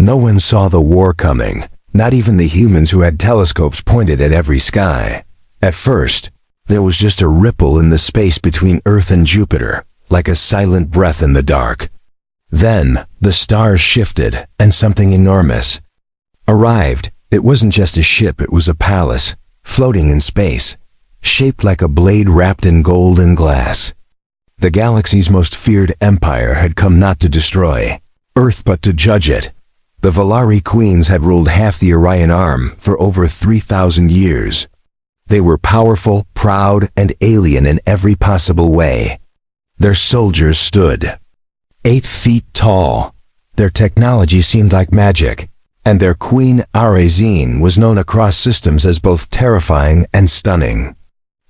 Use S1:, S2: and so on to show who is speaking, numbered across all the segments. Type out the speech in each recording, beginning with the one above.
S1: No one saw the war coming, not even the humans who had telescopes pointed at every sky. At first, there was just a ripple in the space between Earth and Jupiter, like a silent breath in the dark. Then, the stars shifted, and something enormous arrived. It wasn't just a ship, it was a palace, floating in space, shaped like a blade wrapped in gold and glass. The galaxy's most feared empire had come not to destroy Earth but to judge it. The Valari queens had ruled half the Orion Arm for over 3,000 years. They were powerful, proud, and alien in every possible way. Their soldiers stood 8 feet tall. Their technology seemed like magic, and their queen Arazine was known across systems as both terrifying and stunning.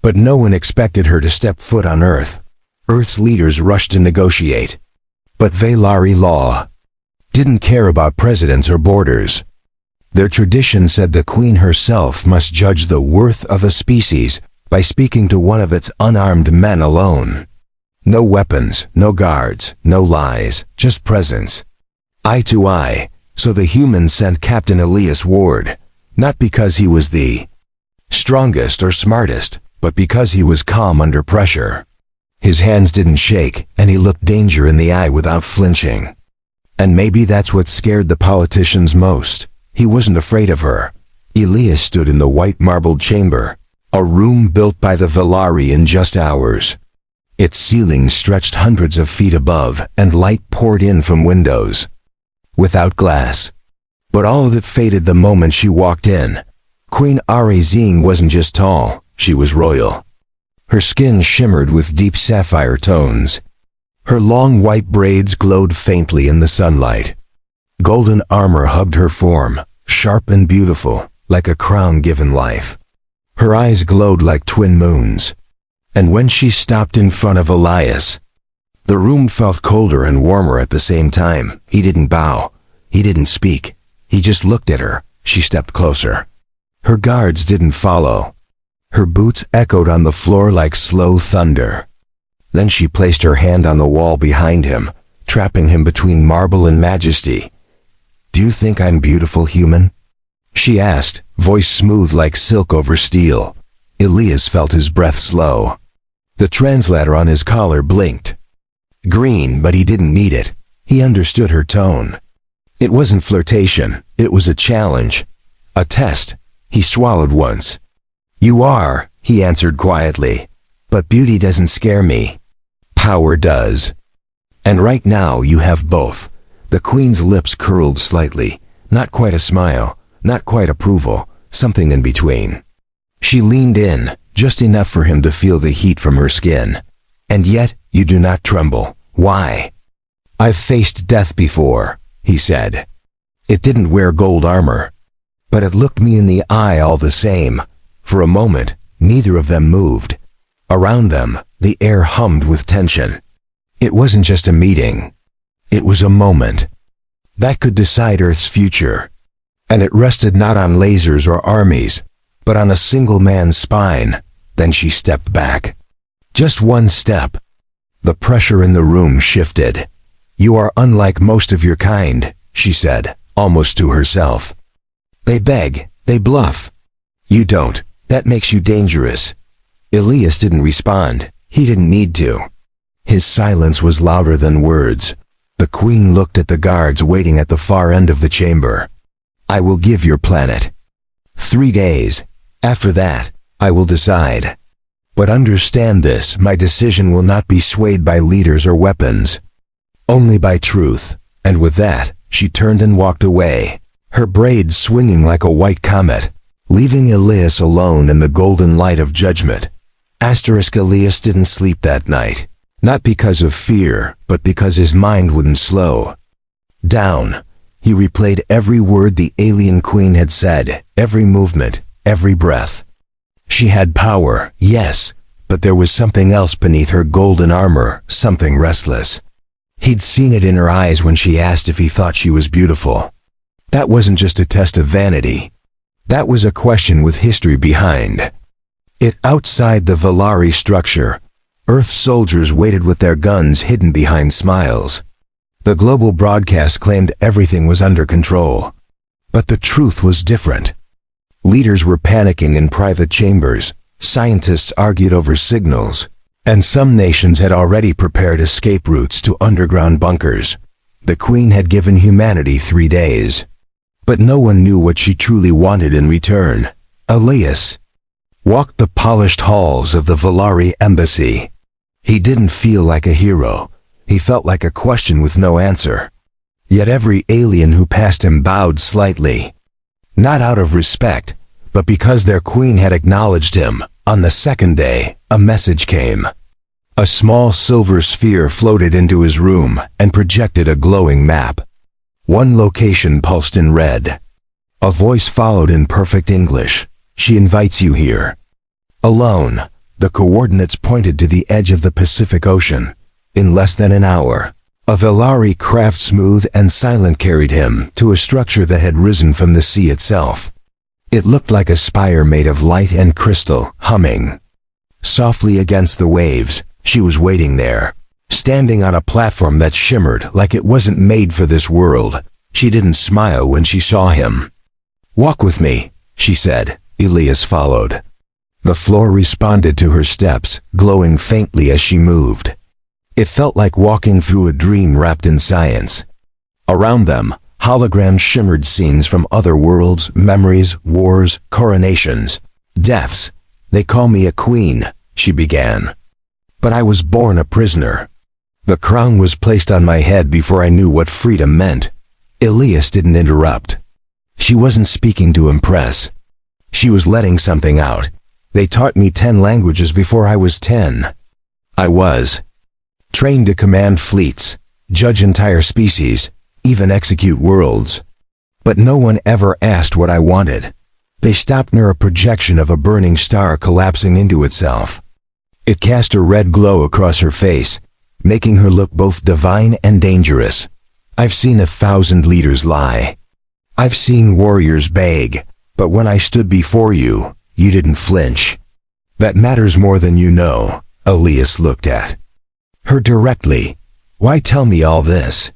S1: But no one expected her to step foot on Earth. Earth's leaders rushed to negotiate. But Valari law didn't care about presidents or borders. Their tradition said the queen herself must judge the worth of a species by speaking to one of its unarmed men alone. No weapons, no guards, no lies, just presence. Eye to eye, so the humans sent Captain Elias Ward, not because he was the strongest or smartest, but because he was calm under pressure. His hands didn't shake, and he looked danger in the eye without flinching. And maybe that's what scared the politicians most. He wasn't afraid of her. Elias stood in the white marbled chamber, a room built by the Valari in just hours. Its ceiling stretched hundreds of feet above, and light poured in from windows, without glass. But all of it faded the moment she walked in. Queen Arazine wasn't just tall, she was royal. Her skin shimmered with deep sapphire tones. Her long white braids glowed faintly in the sunlight. Golden armor hugged her form, sharp and beautiful, like a crown given life. Her eyes glowed like twin moons. And when she stopped in front of Elias, the room felt colder and warmer at the same time. He didn't bow. He didn't speak. He just looked at her. She stepped closer. Her guards didn't follow. Her boots echoed on the floor like slow thunder. Then she placed her hand on the wall behind him, trapping him between marble and majesty. "Do you think I'm beautiful, human?" she asked, voice smooth like silk over steel. Elias felt his breath slow. The translator on his collar blinked green, but he didn't need it. He understood her tone. It wasn't flirtation, it was a challenge, a test. He swallowed once. "You are," he answered quietly, "but beauty doesn't scare me. Power does. And right now you have both." The queen's lips curled slightly, not quite a smile, not quite approval, something in between. She leaned in, just enough for him to feel the heat from her skin. "And yet, you do not tremble. Why?" "I've faced death before," he said. "It didn't wear gold armor, but it looked me in the eye all the same." For a moment, neither of them moved. Around them, the air hummed with tension. It wasn't just a meeting. It was a moment that could decide Earth's future. And it rested not on lasers or armies, but on a single man's spine. Then she stepped back. Just one step. The pressure in the room shifted. "You are unlike most of your kind," she said, almost to herself. "They beg, they bluff. You don't. That makes you dangerous." Elias didn't respond. He didn't need to. His silence was louder than words. The queen looked at the guards waiting at the far end of the chamber. "I will give your planet 3 days. After that, I will decide. But understand this, my decision will not be swayed by leaders or weapons. Only by truth." And with that, she turned and walked away, her braids swinging like a white comet, leaving Elias alone in the golden light of judgment. Elias didn't sleep that night. Not because of fear, but because his mind wouldn't slow down. He replayed every word the alien queen had said, every movement, every breath. She had power, yes, but there was something else beneath her golden armor, something restless. He'd seen it in her eyes when she asked if he thought she was beautiful. That wasn't just a test of vanity. That was a question with history behind it. Outside the Valari structure, Earth soldiers waited with their guns hidden behind smiles. The global broadcast claimed everything was under control. But the truth was different. Leaders were panicking in private chambers, scientists argued over signals, and some nations had already prepared escape routes to underground bunkers. The Queen had given humanity 3 days. But no one knew what she truly wanted in return. Elias walked the polished halls of the Valari embassy. He didn't feel like a hero. He felt like a question with no answer. Yet every alien who passed him bowed slightly. Not out of respect, but because their queen had acknowledged him. On the second day, a message came. A small silver sphere floated into his room and projected a glowing map. One location pulsed in red. A voice followed in perfect English. She invites you here. Alone, the coordinates pointed to the edge of the Pacific Ocean. In less than an hour, a Valari craft, smooth and silent, carried him to a structure that had risen from the sea itself. It looked like a spire made of light and crystal, humming softly against the waves. She was waiting there, standing on a platform that shimmered like it wasn't made for this world. She didn't smile when she saw him. "Walk with me," she said. Elias followed. The floor responded to her steps, glowing faintly as she moved. It felt like walking through a dream wrapped in science. Around them, holograms shimmered, scenes from other worlds, memories, wars, coronations, deaths. "They call me a queen," she began. "But I was born a prisoner. The crown was placed on my head before I knew what freedom meant." Elias didn't interrupt. She wasn't speaking to impress. She was letting something out. "They taught me 10 languages before I was 10. I was trained to command fleets, judge entire species, even execute worlds. But no one ever asked what I wanted. They stopped near a projection of a burning star collapsing into itself. It cast a red glow across her face, making her look both divine and dangerous. I've seen 1,000 leaders lie. I've seen warriors beg, but when I stood before you, you didn't flinch. That matters more than you know." Elias looked at her directly. "Why tell me all this?"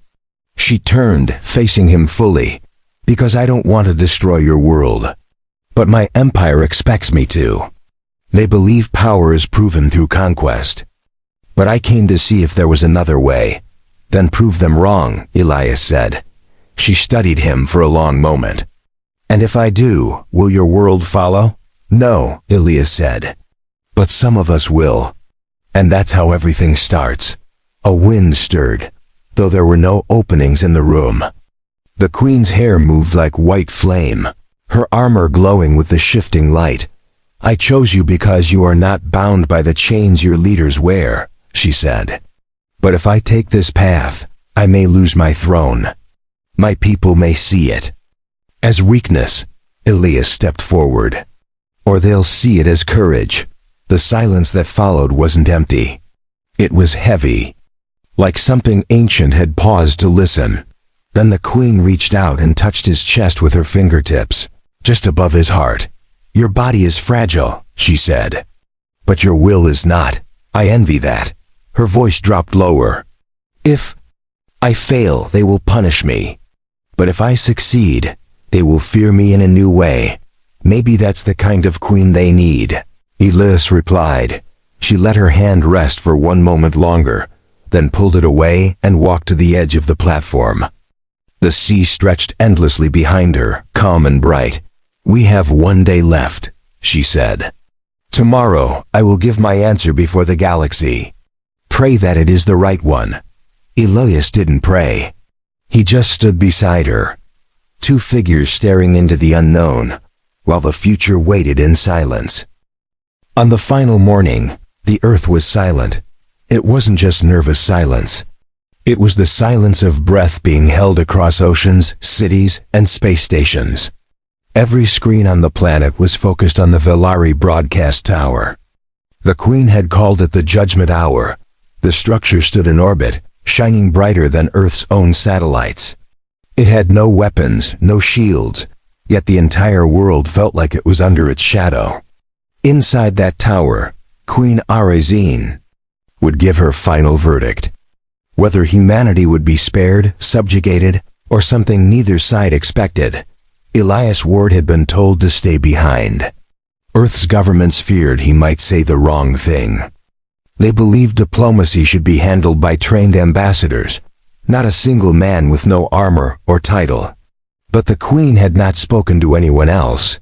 S1: She turned, facing him fully. "Because I don't want to destroy your world. But my empire expects me to. They believe power is proven through conquest. But I came to see if there was another way. Then prove them wrong," Elias said. She studied him for a long moment. "And if I do, will your world follow?" "No," Elias said. "But some of us will. And that's how everything starts." A wind stirred, though there were no openings in the room. The queen's hair moved like white flame, her armor glowing with the shifting light. "I chose you because you are not bound by the chains your leaders wear," she said. "But if I take this path, I may lose my throne. My people may see it as weakness." Elias stepped forward. "Or they'll see it as courage." The silence that followed wasn't empty. It was heavy, like something ancient had paused to listen. Then the queen reached out and touched his chest with her fingertips, just above his heart. "Your body is fragile," she said. "But your will is not. I envy that." Her voice dropped lower. "If I fail, they will punish me. But if I succeed, they will fear me in a new way. Maybe that's the kind of queen they need." Elias replied. She let her hand rest for one moment longer, then pulled it away and walked to the edge of the platform. The sea stretched endlessly behind her, calm and bright. "We have 1 day left," she said. "Tomorrow, I will give my answer before the galaxy. Pray that it is the right one." Elias didn't pray. He just stood beside her, 2 figures staring into the unknown, while the future waited in silence. On the final morning, the earth was silent. It wasn't just nervous silence. It was the silence of breath being held across oceans, cities, and space stations. Every screen on the planet was focused on the Valari broadcast tower. The Queen had called it the Judgment Hour. The structure stood in orbit, shining brighter than Earth's own satellites. It had no weapons, no shields, yet the entire world felt like it was under its shadow. Inside that tower, Queen Arazine would give her final verdict. Whether humanity would be spared, subjugated, or something neither side expected, Elias Ward had been told to stay behind. Earth's governments feared he might say the wrong thing. They believed diplomacy should be handled by trained ambassadors, not a single man with no armor or title. But the Queen had not spoken to anyone else.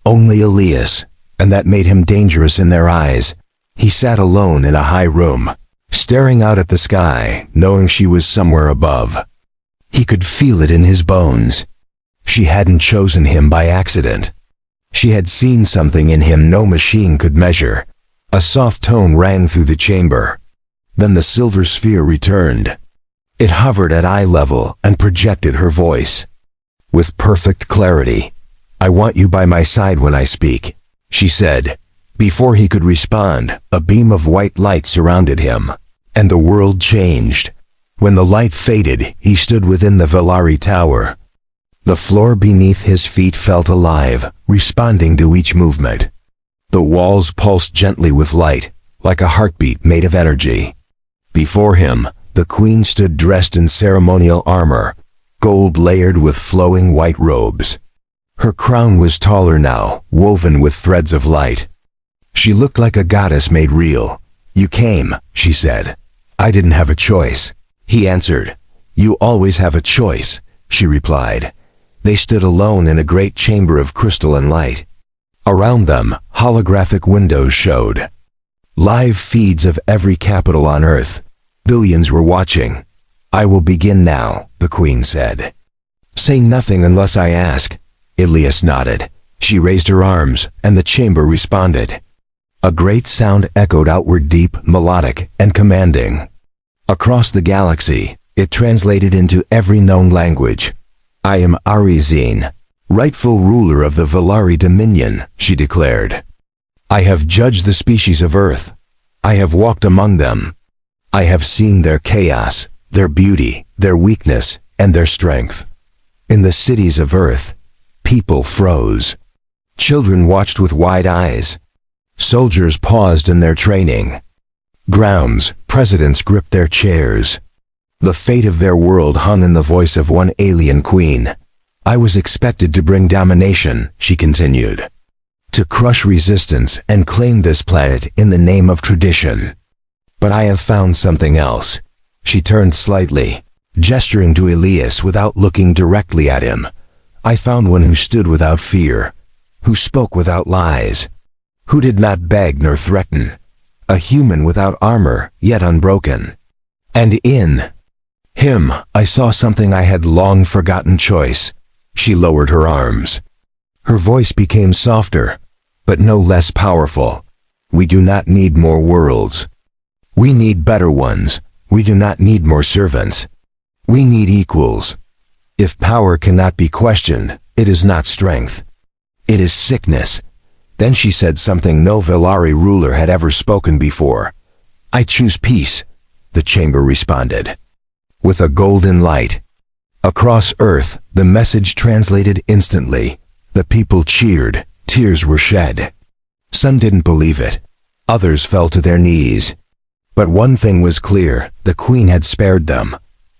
S1: Only Elias, and that made him dangerous in their eyes. He sat alone in a high room, staring out at the sky, knowing she was somewhere above. He could feel it in his bones. She hadn't chosen him by accident. She had seen something in him no machine could measure. A soft tone rang through the chamber. Then the silver sphere returned. It hovered at eye level and projected her voice. With perfect clarity, "I want you by my side when I speak," she said. Before he could respond, a beam of white light surrounded him, and the world changed. When the light faded, he stood within the Velari Tower. The floor beneath his feet felt alive, responding to each movement. The walls pulsed gently with light, like a heartbeat made of energy. Before him, the Queen stood dressed in ceremonial armor, gold layered with flowing white robes. Her crown was taller now, woven with threads of light. She looked like a goddess made real. "You came," she said. "I didn't have a choice," he answered. "You always have a choice," she replied. They stood alone in a great chamber of crystal and light. Around them, holographic windows showed. Live feeds of every capital on Earth. Billions were watching. "I will begin now," the Queen said. "Say nothing unless I ask." Elias nodded. She raised her arms, and the chamber responded. A great sound echoed outward, deep, melodic, and commanding. Across the galaxy, it translated into every known language. "I am Arizine, rightful ruler of the Velari Dominion," she declared. "I have judged the species of Earth. I have walked among them. I have seen their chaos, their beauty, their weakness, and their strength. In the cities of Earth, people froze. Children watched with wide eyes. Soldiers paused in their training. Grounds, presidents gripped their chairs. The fate of their world hung in the voice of one alien queen. I was expected to bring domination," she continued. "To crush resistance and claim this planet in the name of tradition. But I have found something else." She turned slightly, gesturing to Elias without looking directly at him. "I found one who stood without fear, who spoke without lies, who did not beg nor threaten. A human without armor, yet unbroken. And in him, I saw something I had long forgotten: choice." She lowered her arms. Her voice became softer, but no less powerful. "We do not need more worlds. We need better ones. We do not need more servants. We need equals. If power cannot be questioned, it is not strength. It is sickness." Then she said something no Velari ruler had ever spoken before. "I choose peace," the chamber responded. With a golden light. Across Earth, the message translated instantly. The people cheered, tears were shed. Some didn't believe it. Others fell to their knees. But one thing was clear: the Queen had spared them.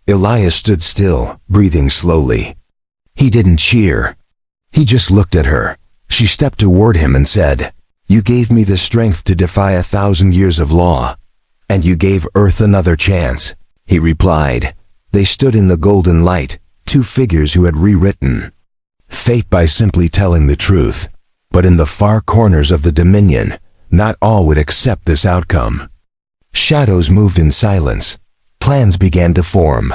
S1: Elias stood still, breathing slowly. He didn't cheer. He just looked at her. She stepped toward him and said, "You gave me the strength to defy 1,000 years of law. And you gave Earth another chance," he replied. They stood in the golden light, two figures who had rewritten fate by simply telling the truth. But in the far corners of the Dominion, not all would accept this outcome. Shadows moved in silence. Plans began to form.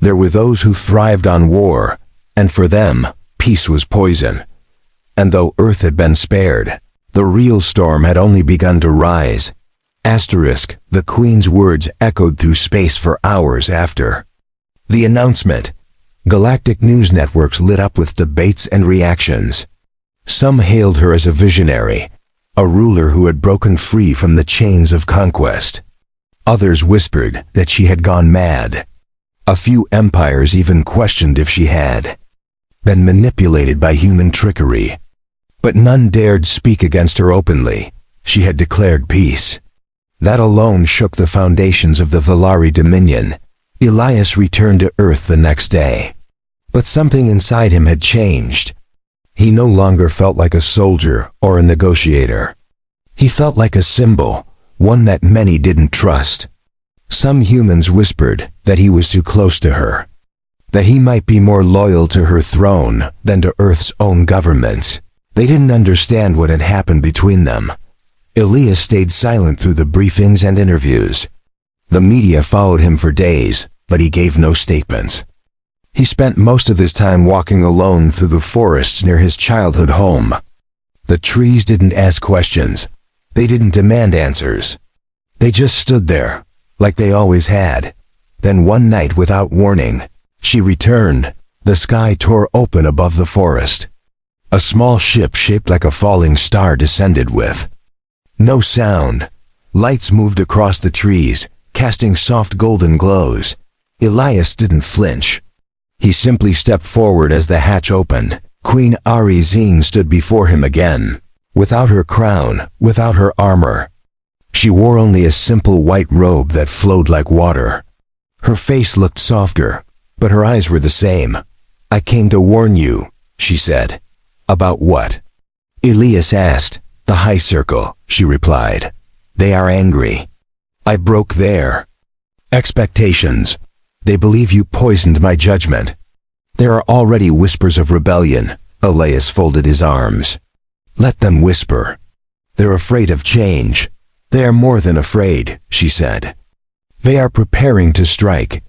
S1: There were those who thrived on war, and for them, peace was poison. And though Earth had been spared, the real storm had only begun to rise. Asterisk, the Queen's words echoed through space for hours after. The announcement. Galactic news networks lit up with debates and reactions. Some hailed her as a visionary, a ruler who had broken free from the chains of conquest. Others whispered that she had gone mad. A few empires even questioned if she had been manipulated by human trickery. But none dared speak against her openly. She had declared peace. That alone shook the foundations of the Velari Dominion. Elias returned to Earth the next day. But something inside him had changed. He no longer felt like a soldier or a negotiator. He felt like a symbol, one that many didn't trust. Some humans whispered that he was too close to her, that he might be more loyal to her throne than to Earth's own governments. They didn't understand what had happened between them. Elias stayed silent through the briefings and interviews. The media followed him for days, but he gave no statements. He spent most of his time walking alone through the forests near his childhood home. The trees didn't ask questions. They didn't demand answers. They just stood there, like they always had. Then one night, without warning, she returned. The sky tore open above the forest. A small ship shaped like a falling star descended with. No sound. Lights moved across the trees, casting soft golden glows. Elias didn't flinch. He simply stepped forward as the hatch opened. Queen Arizine stood before him again, without her crown, without her armor. She wore only a simple white robe that flowed like water. Her face looked softer, but her eyes were the same. "I came to warn you," she said. "About what?" Elias asked. "The High Circle," she replied. "They are angry. I broke their expectations. They believe you poisoned my judgment. There are already whispers of rebellion." Elias folded his arms. "Let them whisper. They're afraid of change. They are more than afraid," she said. "They are preparing to strike.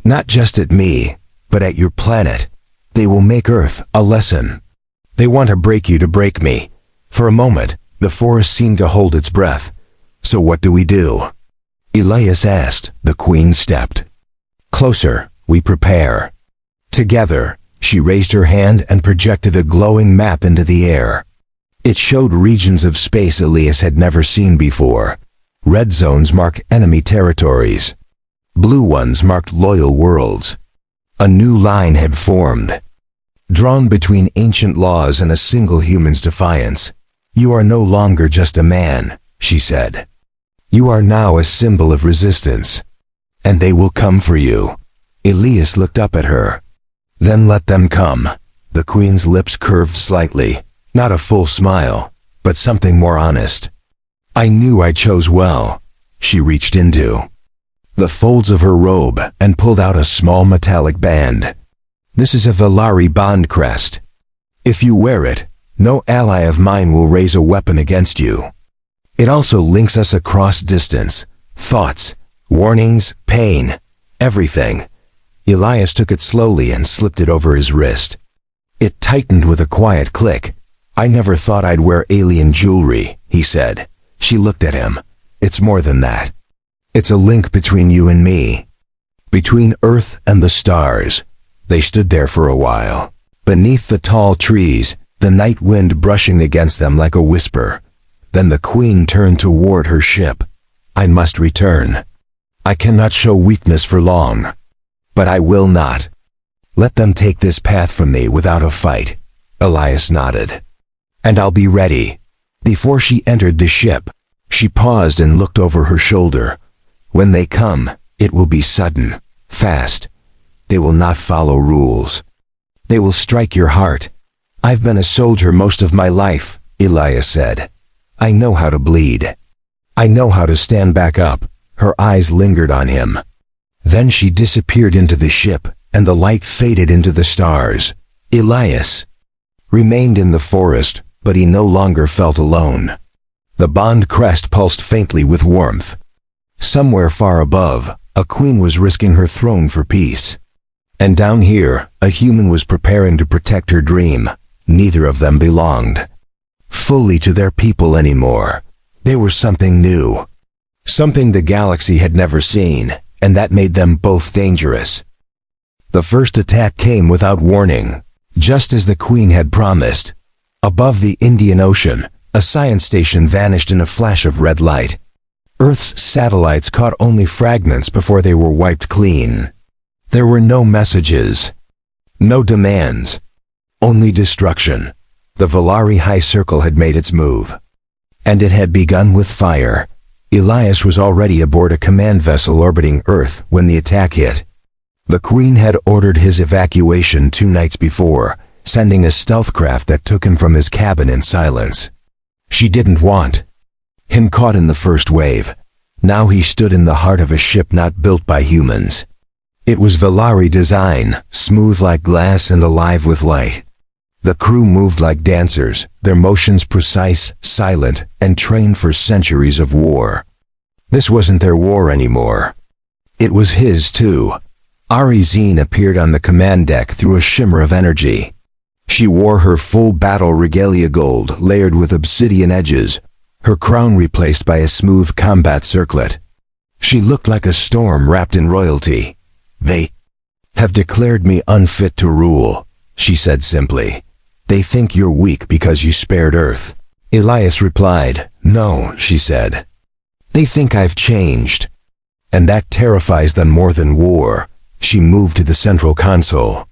S1: Not just at me, but at your planet. They will make Earth a lesson. They want to break you to break me." For a moment, the forest seemed to hold its breath. "So what do we do?" Elias asked. The queen stepped closer. "We prepare." Together, she raised her hand and projected a glowing map into the air. It showed regions of space Elias had never seen before. Red zones marked enemy territories. Blue ones marked loyal worlds. A new line had formed, drawn between ancient laws and a single human's defiance. "You are no longer just a man," she said. "You are now a symbol of resistance. And they will come for you." Elias looked up at her. "Then let them come." The queen's lips curved slightly, not a full smile, but something more honest. "I knew I chose well." She reached into the folds of her robe and pulled out a small metallic band. "This is a Valari bond crest. If you wear it, no ally of mine will raise a weapon against you. It also links us across distance, thoughts, warnings, pain, everything." Elias took it slowly and slipped it over his wrist. It tightened with a quiet click. "I never thought I'd wear alien jewelry," he said. She looked at him. "It's more than that. It's a link between you and me. Between Earth and the stars." They stood there for a while, beneath the tall trees, the night wind brushing against them like a whisper. Then the queen turned toward her ship. "I must return. I cannot show weakness for long. But I will not let them take this path from me without a fight." Elias nodded. "And I'll be ready." Before she entered the ship, she paused and looked over her shoulder. "When they come, it will be sudden, fast. They will not follow rules. They will strike your heart." "I've been a soldier most of my life," Elias said. "I know how to bleed. I know how to stand back up." Her eyes lingered on him. Then she disappeared into the ship, and the light faded into the stars. Elias remained in the forest, but he no longer felt alone. The bond crest pulsed faintly with warmth. Somewhere far above, a queen was risking her throne for peace. And down here, a human was preparing to protect her dream. Neither of them belonged fully to their people anymore. They were something new, something the galaxy had never seen, and that made them both dangerous. The first attack came without warning, just as the Queen had promised. Above the Indian Ocean, a science station vanished in a flash of red light. Earth's satellites caught only fragments before they were wiped clean. There were no messages, no demands, only destruction. The Valari High Circle had made its move, and it had begun with fire. Elias was already aboard a command vessel orbiting Earth when the attack hit. The Queen had ordered his evacuation 2 nights before, sending a stealth craft that took him from his cabin in silence. She didn't want him caught in the first wave. Now he stood in the heart of a ship not built by humans. It was Valari design, smooth like glass and alive with light. The crew moved like dancers, their motions precise, silent, and trained for centuries of war. This wasn't their war anymore. It was his too. Arizine appeared on the command deck through a shimmer of energy. She wore her full battle regalia gold layered with obsidian edges, her crown replaced by a smooth combat circlet. She looked like a storm wrapped in royalty. "They have declared me unfit to rule," she said simply. "They think you're weak because you spared Earth." Elias replied, "No," she said. "They think I've changed. And that terrifies them more than war." She moved to the central console.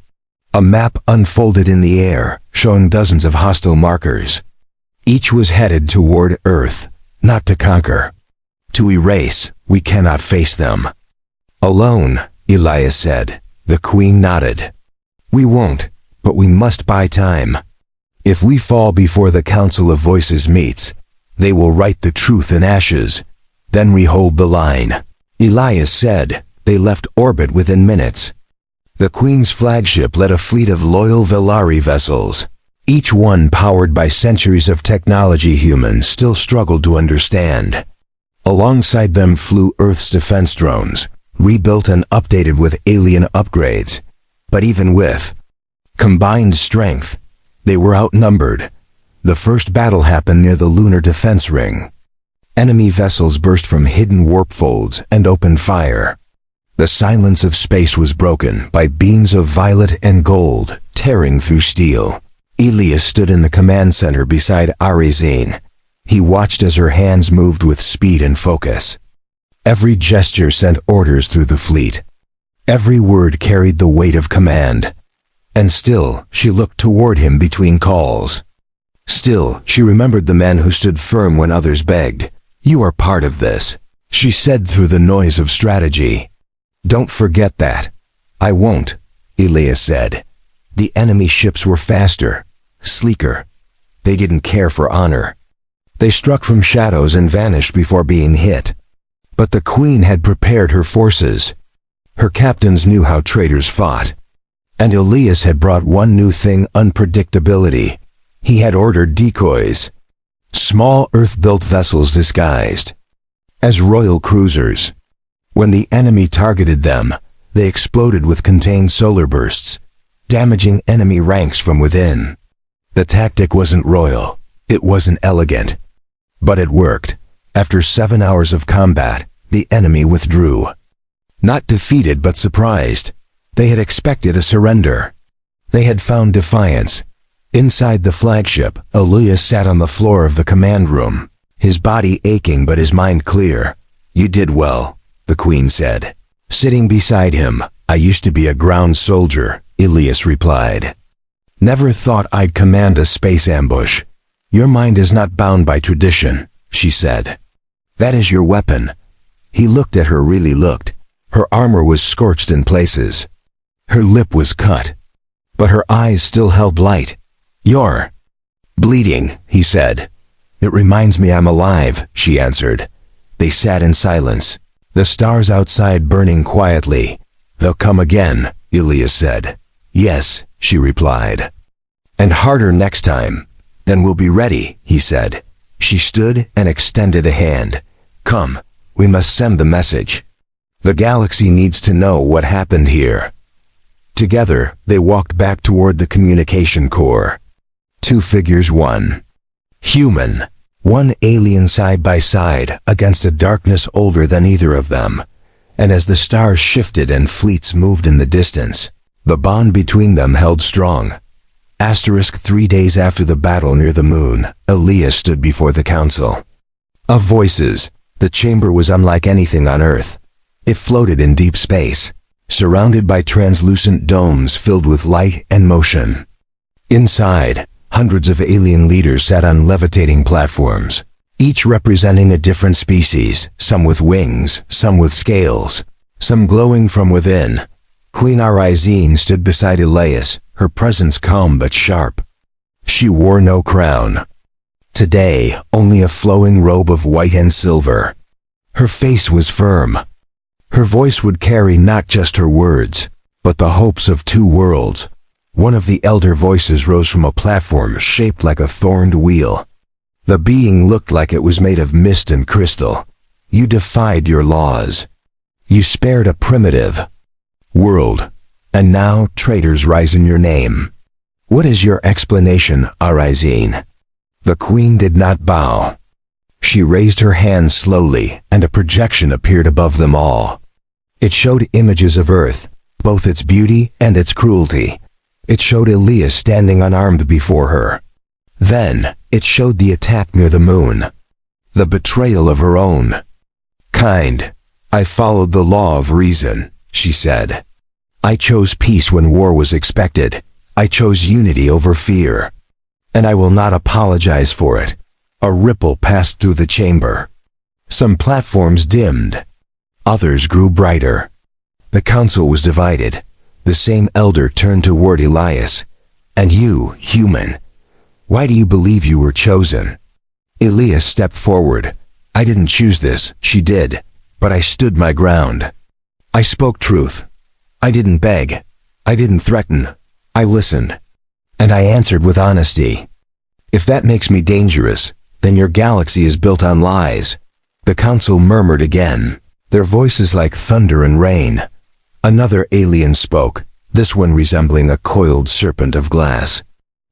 S1: A map unfolded in the air, showing dozens of hostile markers. Each was headed toward Earth, not to conquer. To erase, we cannot face them. "Alone," Elias said. The Queen nodded. "We won't, but we must buy time. If we fall before the Council of Voices meets, they will write the truth in ashes. Then we hold the line." Elias said. They left orbit within minutes. The Queen's flagship led a fleet of loyal Valari vessels, each one powered by centuries of technology humans still struggled to understand. Alongside them flew Earth's defense drones, rebuilt and updated with alien upgrades. But even with combined strength, they were outnumbered. The first battle happened near the lunar defense ring. Enemy vessels burst from hidden warp folds and opened fire. The silence of space was broken by beams of violet and gold tearing through steel. Elias stood in the command center beside Arizine. He watched as her hands moved with speed and focus. Every gesture sent orders through the fleet. Every word carried the weight of command. And still, she looked toward him between calls. Still, she remembered the men who stood firm when others begged. "You are part of this," she said through the noise of strategy. "Don't forget that." "I won't," Elias said. The enemy ships were faster, sleeker. They didn't care for honor. They struck from shadows and vanished before being hit. But the Queen had prepared her forces. Her captains knew how traitors fought. And Elias had brought one new thing: unpredictability. He had ordered decoys. Small Earth-built vessels disguised as royal cruisers. When the enemy targeted them, they exploded with contained solar bursts, damaging enemy ranks from within. The tactic wasn't royal, it wasn't elegant. But it worked. After 7 hours of combat, the enemy withdrew. Not defeated but surprised. They had expected a surrender. They had found defiance. Inside the flagship, Elias sat on the floor of the command room, his body aching but his mind clear. "You did well," the Queen said. Sitting beside him, "I used to be a ground soldier," Elias replied. "Never thought I'd command a space ambush." "Your mind is not bound by tradition," she said. "That is your weapon." He looked at her, really looked. Her armor was scorched in places. Her lip was cut. But her eyes still held light. "You're bleeding," he said. "It reminds me I'm alive," she answered. They sat in silence, the stars outside burning quietly. "They'll come again," Elias said. "Yes," she replied. "And harder next time." "Then we'll be ready," he said. She stood and extended a hand. "Come, we must send the message. The galaxy needs to know what happened here." Together, they walked back toward the communication core. Two figures, one human, one alien, side by side against a darkness older than either of them. And as the stars shifted and fleets moved in the distance, the bond between them held strong. 3 days after the battle near the moon, Elias stood before the council of voices. The chamber was unlike anything on Earth. It floated in deep space, surrounded by translucent domes filled with light and motion. Inside, hundreds of alien leaders sat on levitating platforms, each representing a different species, some with wings, some with scales, some glowing from within. Queen Arizine stood beside Elias, her presence calm but sharp. She wore no crown. Today, only a flowing robe of white and silver. Her face was firm. Her voice would carry not just her words, but the hopes of two worlds. One of the elder voices rose from a platform shaped like a thorned wheel. The being looked like it was made of mist and crystal. You defied your laws. You spared a primitive world, and now traitors rise in your name. What is your explanation, Arizine? The queen did not bow. She raised her hand slowly, and a projection appeared above them all. It showed images of Earth, both its beauty and its cruelty. It showed Elias standing unarmed before her. Then, it showed the attack near the moon. The betrayal of her own kind. I followed the law of reason, she said. I chose peace when war was expected. I chose unity over fear. And I will not apologize for it. A ripple passed through the chamber. Some platforms dimmed. Others grew brighter. The council was divided. The same elder turned toward Elias. And you, human, why do you believe you were chosen? Elias stepped forward. I didn't choose this, she did, but I stood my ground. I spoke truth. I didn't beg. I didn't threaten. I listened. And I answered with honesty. If that makes me dangerous, then your galaxy is built on lies. The council murmured again, their voices like thunder and rain. Another alien spoke, this one resembling a coiled serpent of glass.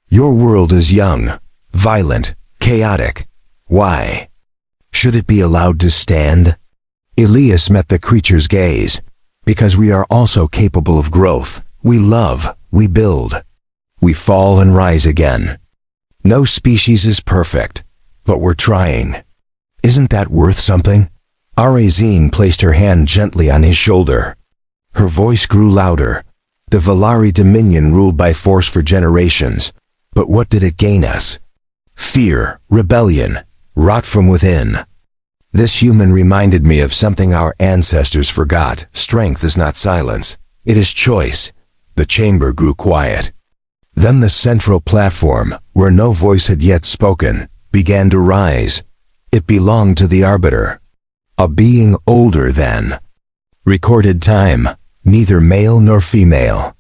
S1: Your world is young, violent, chaotic. Why? Should it be allowed to stand? Elias met the creature's gaze. Because we are also capable of growth. We love, we build. We fall and rise again. No species is perfect, but we're trying. Isn't that worth something? Arizine placed her hand gently on his shoulder. Her voice grew louder. The Valari Dominion ruled by force for generations. But what did it gain us? Fear, rebellion, rot from within. This human reminded me of something our ancestors forgot. Strength is not silence. It is choice. The chamber grew quiet. Then the central platform, where no voice had yet spoken, began to rise. It belonged to the Arbiter. A being older than recorded time, neither male nor female,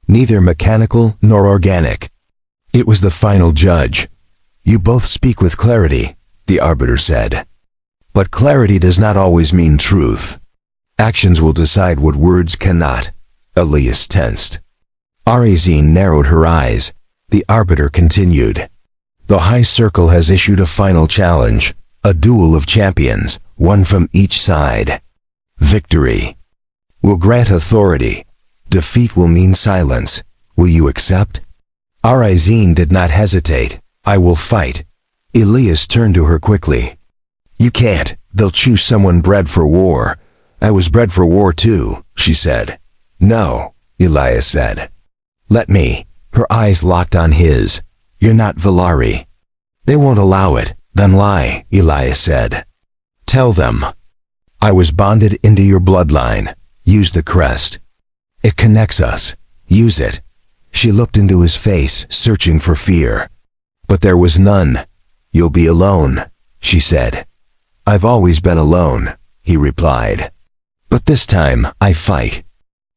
S1: neither mechanical nor organic. It was the final judge. You both speak with clarity, the Arbiter said. But clarity does not always mean truth. Actions will decide what words cannot. Elias tensed. Arizine narrowed her eyes. The Arbiter continued. The High Circle has issued a final challenge, a duel of champions, one from each side. Victory will grant authority. Defeat will mean silence. Will you accept? Arizine did not hesitate. I will fight. Elias turned to her quickly. You can't. They'll choose someone bred for war. I was bred for war too, she said. No, Elias said. Let me. Her eyes locked on his. You're not Valari. They won't allow it. Then lie, Elias said. Tell them. I was bonded into your bloodline. Use the crest. It connects us. Use it. She looked into his face, searching for fear. But there was none. You'll be alone, she said. I've always been alone, he replied. But this time, I fight.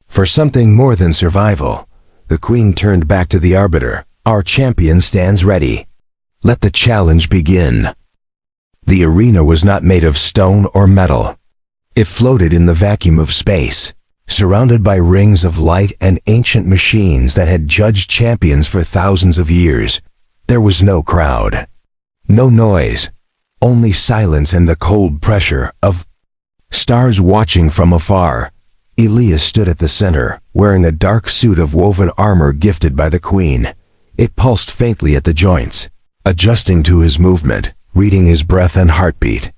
S1: For something more than survival. The Queen turned back to the Arbiter. Our champion stands ready. Let the challenge begin. The arena was not made of stone or metal. It floated in the vacuum of space, surrounded by rings of light and ancient machines that had judged champions for thousands of years. There was no crowd. No noise. Only silence and the cold pressure of stars watching from afar. Elias stood at the center, wearing a dark suit of woven armor gifted by the Queen. It pulsed faintly at the joints, adjusting to his movement, reading his breath and heartbeat.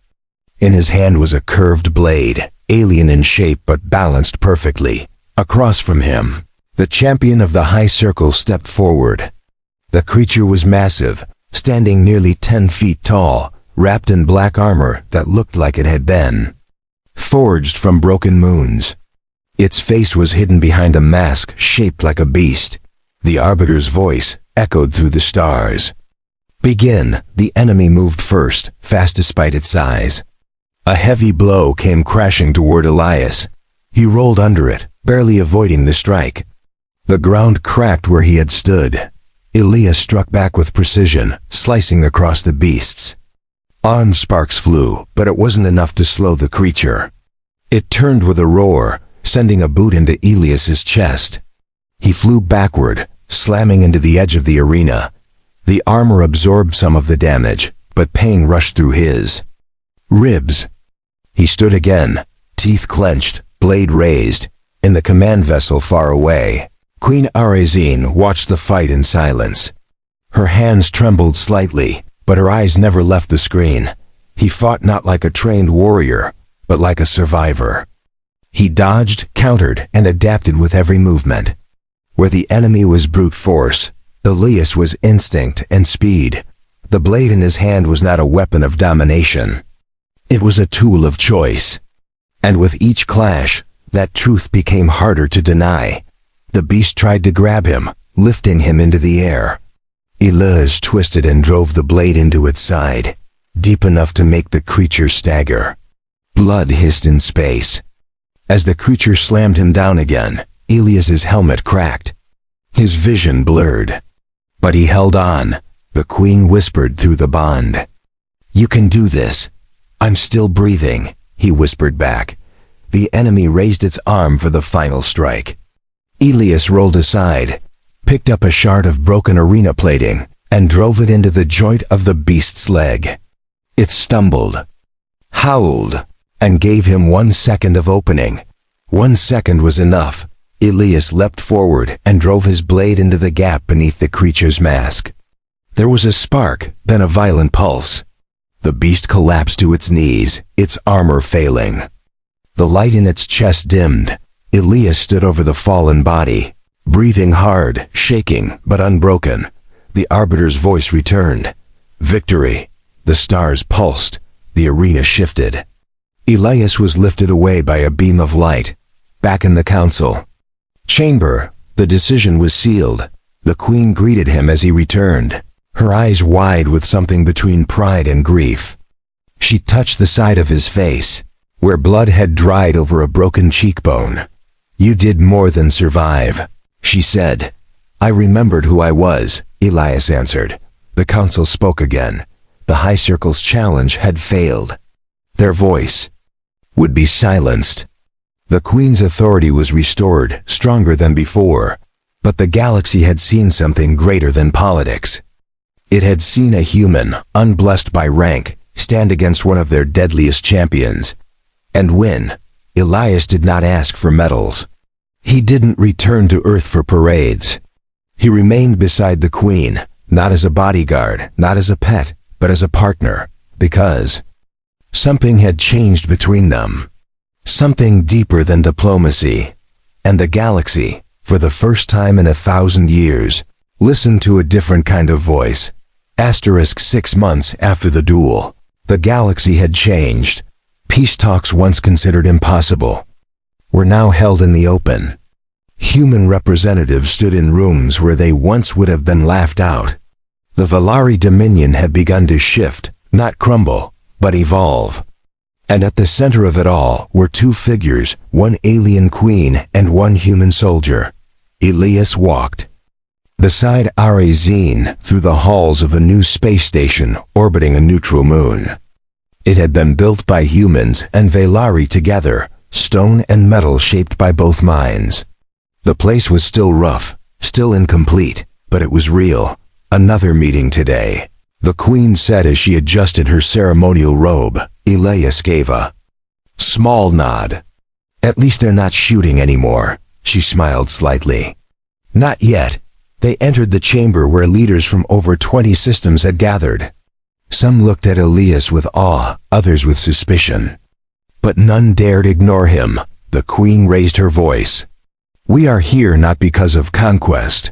S1: In his hand was a curved blade, alien in shape but balanced perfectly. Across from him, the champion of the High Circle stepped forward. The creature was massive, standing nearly 10 feet tall, wrapped in black armor that looked like it had been forged from broken moons. Its face was hidden behind a mask shaped like a beast. The Arbiter's voice echoed through the stars. "Begin." The enemy moved first, fast despite its size. A heavy blow came crashing toward Elias. He rolled under it, barely avoiding the strike. The ground cracked where he had stood. Elias struck back with precision, slicing across the beasts. Arm sparks flew, but it wasn't enough to slow the creature. It turned with a roar, sending a boot into Elias's chest. He flew backward, slamming into the edge of the arena. The armor absorbed some of the damage, but pain rushed through his ribs. He stood again, teeth clenched, blade raised. In the command vessel far away, Queen Arazine watched the fight in silence. Her hands trembled slightly, but her eyes never left the screen. He fought not like a trained warrior, but like a survivor. He dodged, countered, and adapted with every movement. Where the enemy was brute force, Elias was instinct and speed. The blade in his hand was not a weapon of domination. It was a tool of choice. And with each clash, that truth became harder to deny. The beast tried to grab him, lifting him into the air. Elias twisted and drove the blade into its side, deep enough to make the creature stagger. Blood hissed in space. As the creature slammed him down again, Elias's helmet cracked. His vision blurred. But he held on. The queen whispered through the bond. "You can do this." "I'm still breathing," he whispered back. The enemy raised its arm for the final strike. Elias rolled aside, picked up a shard of broken arena plating, and drove it into the joint of the beast's leg. It stumbled, howled, and gave him 1 second of opening. 1 second was enough. Elias leapt forward and drove his blade into the gap beneath the creature's mask. There was a spark, then a violent pulse. The beast collapsed to its knees, its armor failing. The light in its chest dimmed. Elias stood over the fallen body, breathing hard, shaking, but unbroken. The Arbiter's voice returned. "Victory." The stars pulsed. The arena shifted. Elias was lifted away by a beam of light. Back in the council chamber, the decision was sealed. The queen greeted him as he returned, her eyes wide with something between pride and grief. She touched the side of his face, where blood had dried over a broken cheekbone. "You did more than survive," she said. "I remembered who I was," Elias answered. The council spoke again. The High Circle's challenge had failed. Their voice would be silenced. The Queen's authority was restored, stronger than before. But the galaxy had seen something greater than politics. It had seen a human, unblessed by rank, stand against one of their deadliest champions. And win. Elias did not ask for medals. He didn't return to Earth for parades. He remained beside the Queen, not as a bodyguard, not as a pet, but as a partner, because something had changed between them. Something deeper than diplomacy. And the galaxy, for the first time in 1,000 years, listened to a different kind of voice. 6 months after the duel, the galaxy had changed. Peace talks once considered impossible were now held in the open. Human representatives stood in rooms where they once would have been laughed out. The Valari Dominion had begun to shift, not crumble, but evolve. And at the center of it all were two figures, one alien queen and one human soldier. Elias walked beside Arazine through the halls of a new space station orbiting a neutral moon. It had been built by humans and Valari together, stone and metal shaped by both minds. The place was still rough, still incomplete, but it was real. "Another meeting today," the Queen said as she adjusted her ceremonial robe. Elias gave a small nod. "At least they're not shooting anymore," she smiled slightly. "Not yet." They entered the chamber where leaders from over 20 systems had gathered. Some looked at Elias with awe, others with suspicion. But none dared ignore him. The Queen raised her voice. "We are here not because of conquest.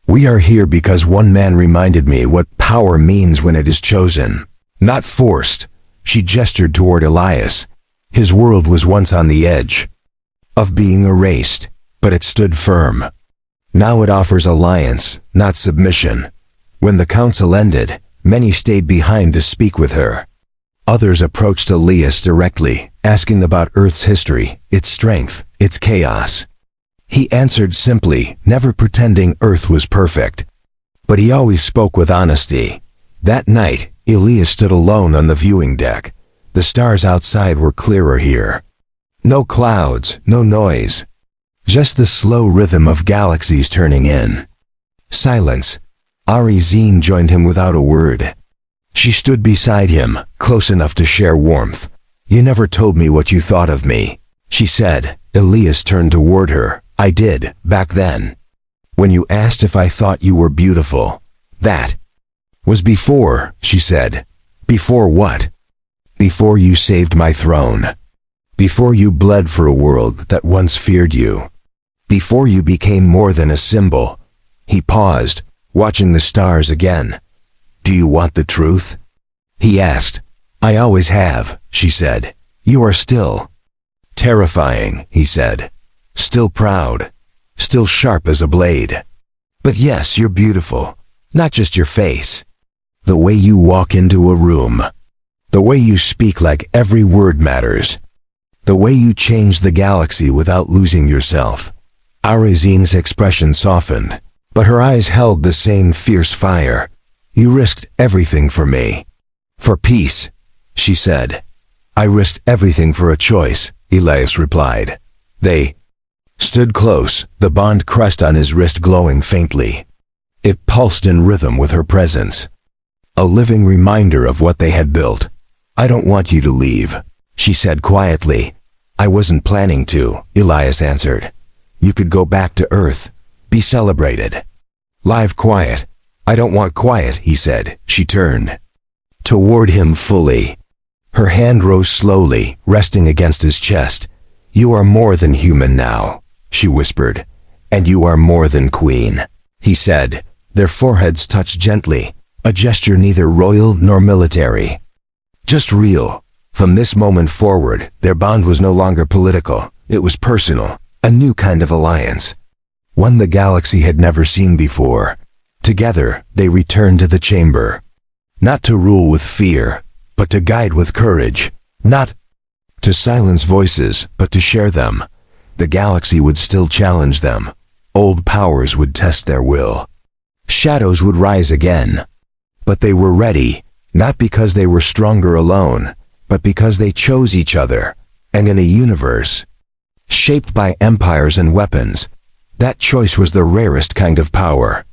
S1: We are here because one man reminded me what power means when it is chosen, not forced." She gestured toward Elias. His world was once on the edge. of being erased, but it stood firm. Now it offers alliance, not submission. When the council ended, many stayed behind to speak with her. Others approached Elias directly, asking about Earth's history, its strength, its chaos. He answered simply, never pretending Earth was perfect. But he always spoke with honesty. That night, Elias stood alone on the viewing deck. The stars outside were clearer here. No clouds, no noise. Just the slow rhythm of galaxies turning in. Silence. Arizine joined him without a word. She stood beside him, close enough to share warmth. "You never told me what you thought of me," she said. Elias turned toward her. "I did, back then. When you asked if I thought you were beautiful. That was before," she said. "Before what?" "Before you saved my throne. Before you bled for a world that once feared you. Before you became more than a symbol." He paused, watching the stars again. "Do you want the truth?" he asked. "I always have," she said. "You are still terrifying," he said. "Still proud. Still sharp as a blade. But yes, you're beautiful. Not just your face. The way you walk into a room. The way you speak like every word matters. The way you change the galaxy without losing yourself." Arizine's expression softened, but her eyes held the same fierce fire. "You risked everything for me. For peace," she said. "I risked everything for a choice," Elias replied. They stood close, the bond crest on his wrist glowing faintly. It pulsed in rhythm with her presence. A living reminder of what they had built. "I don't want you to leave," she said quietly. "I wasn't planning to," Elias answered. "You could go back to Earth. Be celebrated. Live quiet." "I don't want quiet," he said. She turned toward him fully. Her hand rose slowly, resting against his chest. "You are more than human now," she whispered. "And you are more than queen," he said. Their foreheads touched gently, a gesture neither royal nor military. Just real. From this moment forward, their bond was no longer political. It was personal, a new kind of alliance. One the galaxy had never seen before. Together, they returned to the chamber. Not to rule with fear, but to guide with courage. Not to silence voices, but to share them. The galaxy would still challenge them. Old powers would test their will. Shadows would rise again. But they were ready, not because they were stronger alone, but because they chose each other. And in a universe shaped by empires and weapons, that choice was the rarest kind of power.